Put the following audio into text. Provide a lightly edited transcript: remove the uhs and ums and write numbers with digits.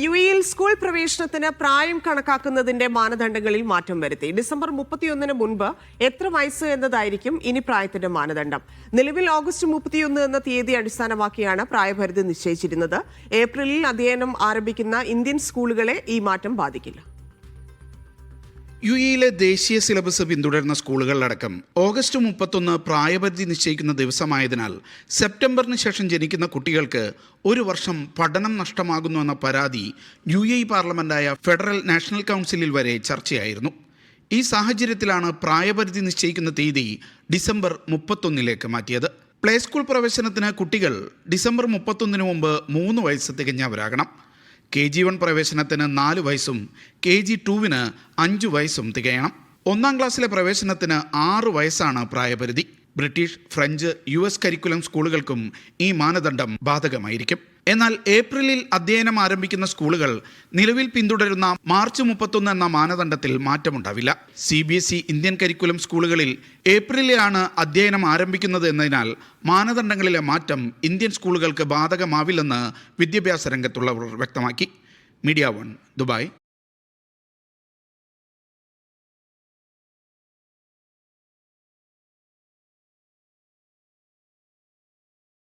യുഎഇയിൽ school പ്രവേശനത്തിന് പ്രായം കണക്കാക്കുന്നതിന്റെ മാനദണ്ഡങ്ങളിൽ മാറ്റം വരുത്തി. ഡിസംബർ 31-ന് മുൻപ് എത്ര വയസ്സ് എന്നതായിരിക്കും ഇനി പ്രായത്തിന്റെ മാനദണ്ഡം. നിലവിൽ ഓഗസ്റ്റ് 31 എന്ന തീയതി അടിസ്ഥാനമാക്കിയാണ് പ്രായപരിധി നിശ്ചയിച്ചിരുന്നത്. ഏപ്രിലിൽ അധ്യയനം ആരംഭിക്കുന്ന ഇന്ത്യൻ സ്കൂളുകളെ ഈ മാറ്റം ബാധിക്കില്ല. യുഎഇയിലെ ദേശീയ സിലബസ് പിന്തുടരുന്ന സ്കൂളുകളിലടക്കം ഓഗസ്റ്റ് 31 പ്രായപരിധി നിശ്ചയിക്കുന്ന ദിവസമായതിനാൽ സെപ്റ്റംബറിന് ശേഷം ജനിക്കുന്ന കുട്ടികൾക്ക് ഒരു വർഷം പഠനം നഷ്ടമാകുന്നുവെന്ന പരാതി യുഎഇ പാർലമെന്റായ ഫെഡറൽ നാഷണൽ കൗൺസിലിൽ വരെ ചർച്ചയായിരുന്നു. ഈ സാഹചര്യത്തിലാണ് പ്രായപരിധി നിശ്ചയിക്കുന്ന തീയതി ഡിസംബർ 31-ലേക്ക് മാറ്റിയത്. പ്ലേ സ്കൂൾ പ്രവേശനത്തിന് കുട്ടികൾ ഡിസംബർ 31-ന് മുമ്പ് 3 വയസ്സ് തികഞ്ഞവരാകണം. KG1 പ്രവേശനത്തിന് 4 വയസ്സും KG2-ന് 5 വയസ്സും തികയണം. 1-ാം ക്ലാസ്സിലെ പ്രവേശനത്തിന് 6 വയസ്സാണ് പ്രായപരിധി. ബ്രിട്ടീഷ്, ഫ്രഞ്ച്, US കരിക്കുലം സ്കൂളുകൾക്കും ഈ മാനദണ്ഡം ബാധകമായിരിക്കും. എന്നാൽ ഏപ്രിലിൽ അധ്യയനം ആരംഭിക്കുന്ന സ്കൂളുകൾ നിലവിൽ പിന്തുടരുന്ന മാർച്ച് 31 എന്ന മാനദണ്ഡത്തിൽ മാറ്റമുണ്ടാവില്ല. CBSE ഇന്ത്യൻ കരിക്കുലം സ്കൂളുകളിൽ ഏപ്രിലിലാണ് അധ്യയനം ആരംഭിക്കുന്നത് എന്നതിനാൽ മാനദണ്ഡങ്ങളിലെ മാറ്റം ഇന്ത്യൻ സ്കൂളുകൾക്ക് ബാധകമാവില്ലെന്ന് വിദ്യാഭ്യാസ രംഗത്തുള്ളവർ വ്യക്തമാക്കി. Media 1, Dubai.